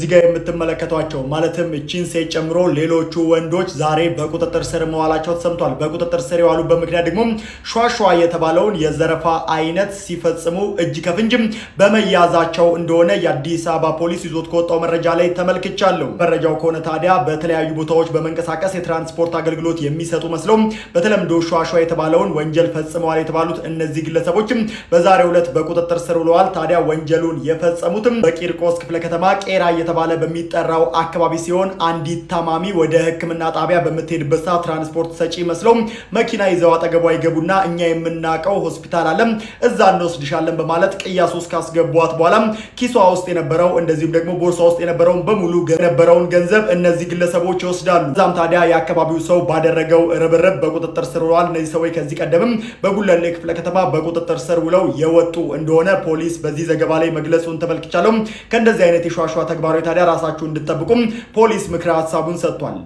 እዚህ ጋር የምትመለከቷቸው ማለትም እቺን ሴት ጨምሮ ሌሎቹ ወንዶች ዛሬ በቁጥጥር ስር መዋላቸው ተሰምቷል። በቁጥጥር ስር የዋሉበት ምክንያት ደግሞ ሿሿ የተባለውን የዘረፋ አይነት ሲፈጽሙ እጅ ከፍንጅ በመያዛቸው እንደሆነ የአዲስ አበባ ፖሊስ ይዞት ከወጣው መረጃ ላይ ተመልክቻለሁ። መረጃው ከሆነ ታዲያ በተለያዩ ቦታዎች በመንቀሳቀስ የትራንስፖርት አገልግሎት የሚሰጡ መስለው በተለምዶ ሿሿ የተባለውን ወንጀል ፈጽመዋል የተባሉት እነዚህ ግለሰቦች በዛሬው ዕለት በቁጥጥር ስር ውለዋል። ታዲያ ወንጀሉን የፈጸሙትም በቂርቆስ ክፍለ ከተማ ቄራ የተባለ በሚጠራው አካባቢ ሲሆን አንዲት ታማሚ ወደ ሕክምና ጣቢያ በምትሄድበት ሰዓት ትራንስፖርት ሰጪ መስለው መኪና ይዘው አጠገቧ ይገቡና እኛ የምናውቀው ሆስፒታል አለ እዛ እንወስድሻለን በማለት ቅያስ ውስጥ ካስገቧት በኋላ ኪሷ ውስጥ የነበረው እንደዚህም ደግሞ ቦርሷ ውስጥ የነበረውን ገንዘብ እነዚህ ግለሰቦች ይወስዳሉ። እዛም ታዲያ የአካባቢው ሰው ባደረገው ርብርብ በቁጥጥር ስር ውለዋል። እነዚህ ሰዎች ከዚህ ቀደምም በጉለሌ ክፍለ ከተማ በቁጥጥር ስር ውለው የወጡ እንደሆነ ፖሊስ በዚህ ዘገባ ላይ መግለጹን ተመልክቻለሁ። ከእንደዚህ አይነት የሿሿ ተግባሮች ታዲያ ራሳችሁ እንድትጠብቁም ፖሊስ ምክረ ሀሳቡን ሰጥቷል።